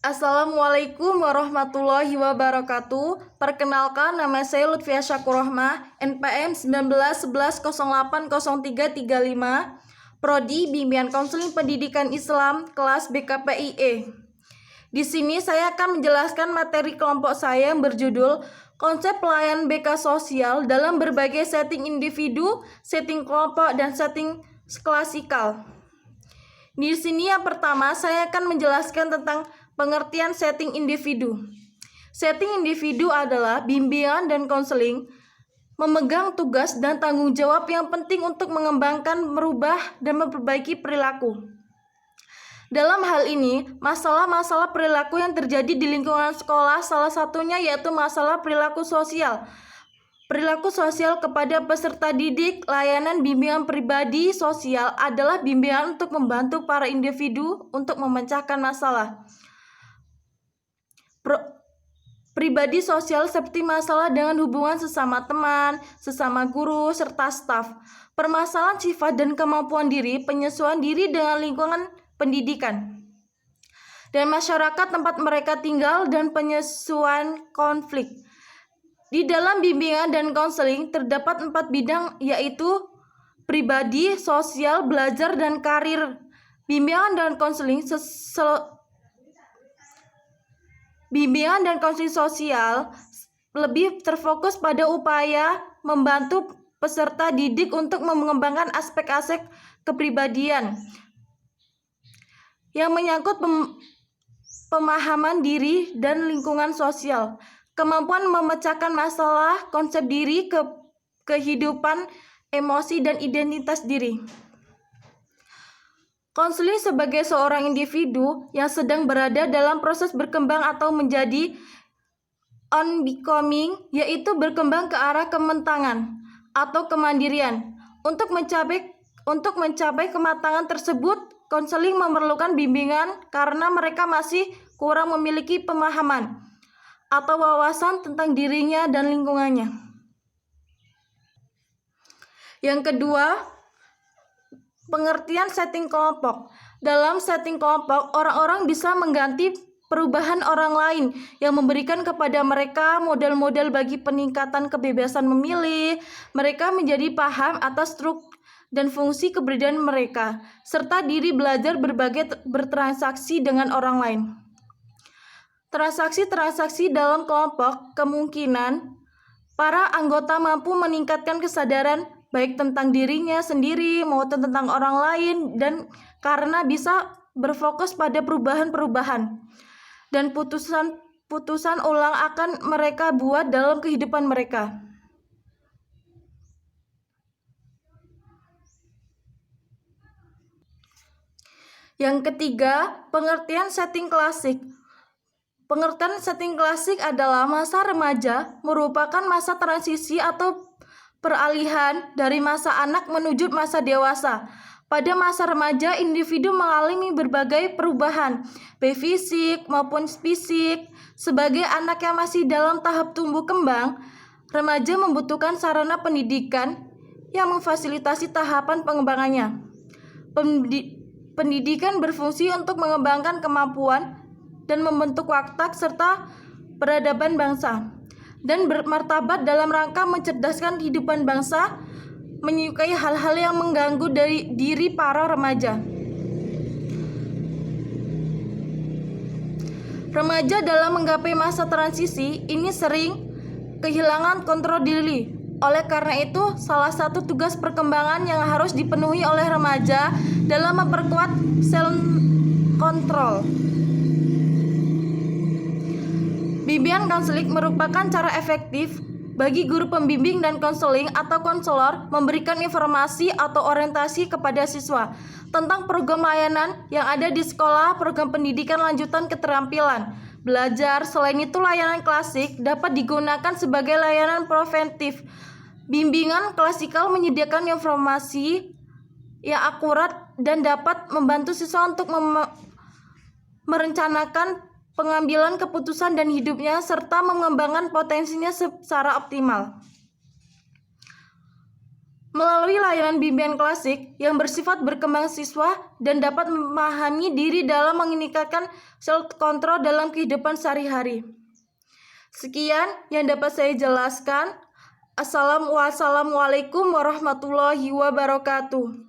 Assalamualaikum warahmatullahi wabarakatuh. Perkenalkan, nama saya Lutfia Syakurrohmah, NPM 1911080335, Prodi Bimbingan Konseling Pendidikan Islam, kelas BKPIE. Di sini saya akan menjelaskan materi kelompok saya yang berjudul Konsep Pelayanan BK Sosial dalam berbagai setting individu, setting kelompok, dan setting klasikal. Di sini yang pertama saya akan menjelaskan tentang pengertian setting individu. Setting individu adalah bimbingan dan konseling memegang tugas dan tanggung jawab yang penting untuk mengembangkan, merubah, dan memperbaiki perilaku. Dalam hal ini, masalah-masalah perilaku yang terjadi di lingkungan sekolah salah satunya yaitu masalah perilaku sosial. Perilaku sosial kepada peserta didik, layanan bimbingan pribadi sosial adalah bimbingan untuk membantu para individu untuk memecahkan masalah pribadi sosial seperti masalah dengan hubungan sesama teman, sesama guru, serta staf, permasalahan sifat dan kemampuan diri, penyesuaian diri dengan lingkungan pendidikan, dan masyarakat tempat mereka tinggal, dan penyesuaian konflik. Di dalam bimbingan dan konseling terdapat 4 bidang, yaitu pribadi, sosial, belajar, dan karir. Bimbingan dan konseling sosial lebih terfokus pada upaya membantu peserta didik untuk mengembangkan aspek-aspek kepribadian yang menyangkut pemahaman diri dan lingkungan sosial, kemampuan memecahkan masalah, konsep diri, kehidupan, emosi, dan identitas diri. Konseling sebagai seorang individu yang sedang berada dalam proses berkembang atau menjadi on becoming, yaitu berkembang ke arah kementangan atau kemandirian. Untuk mencapai kematangan tersebut, konseling memerlukan bimbingan karena mereka masih kurang memiliki pemahaman atau wawasan tentang dirinya dan lingkungannya. Yang kedua, pengertian setting kelompok. Dalam setting kelompok, orang-orang bisa mengganti perubahan orang lain yang memberikan kepada mereka model-model bagi peningkatan kebebasan memilih. Mereka menjadi paham atas struktur dan fungsi keberadaan mereka, serta diri belajar bertransaksi dengan orang lain. Transaksi dalam kelompok kemungkinan para anggota mampu meningkatkan kesadaran baik tentang dirinya sendiri maupun tentang orang lain, dan karena bisa berfokus pada perubahan-perubahan dan putusan ulang akan mereka buat dalam kehidupan mereka. Yang ketiga, pengertian setting klasik. Pengertian setting klasik adalah masa remaja merupakan masa transisi atau peralihan dari masa anak menuju masa dewasa. Pada masa remaja, individu mengalami berbagai perubahan, baik fisik maupun fisik. Sebagai anak yang masih dalam tahap tumbuh kembang, remaja membutuhkan sarana pendidikan yang memfasilitasi tahapan pengembangannya. Pendidikan berfungsi untuk mengembangkan kemampuan dan membentuk watak serta peradaban bangsa, dan bermartabat dalam rangka mencerdaskan kehidupan bangsa, menyukai hal-hal yang mengganggu dari diri para remaja. Remaja dalam menggapai masa transisi ini sering kehilangan kontrol diri. Oleh karena itu, salah satu tugas perkembangan yang harus dipenuhi oleh remaja dalam memperkuat self-control. Bimbingan konseling merupakan cara efektif bagi guru pembimbing dan konseling atau konselor memberikan informasi atau orientasi kepada siswa tentang program layanan yang ada di sekolah, program pendidikan lanjutan keterampilan belajar. Selain itu, layanan klasik dapat digunakan sebagai layanan preventif. Bimbingan klasikal menyediakan informasi yang akurat dan dapat membantu siswa untuk merencanakan pengambilan keputusan dan hidupnya, serta mengembangkan potensinya secara optimal. melalui layanan bimbingan klasik yang bersifat berkembang siswa dan dapat memahami diri dalam meningkatkan self control dalam kehidupan sehari-hari. Sekian yang dapat saya jelaskan. Wassalamualaikum warahmatullahi wabarakatuh.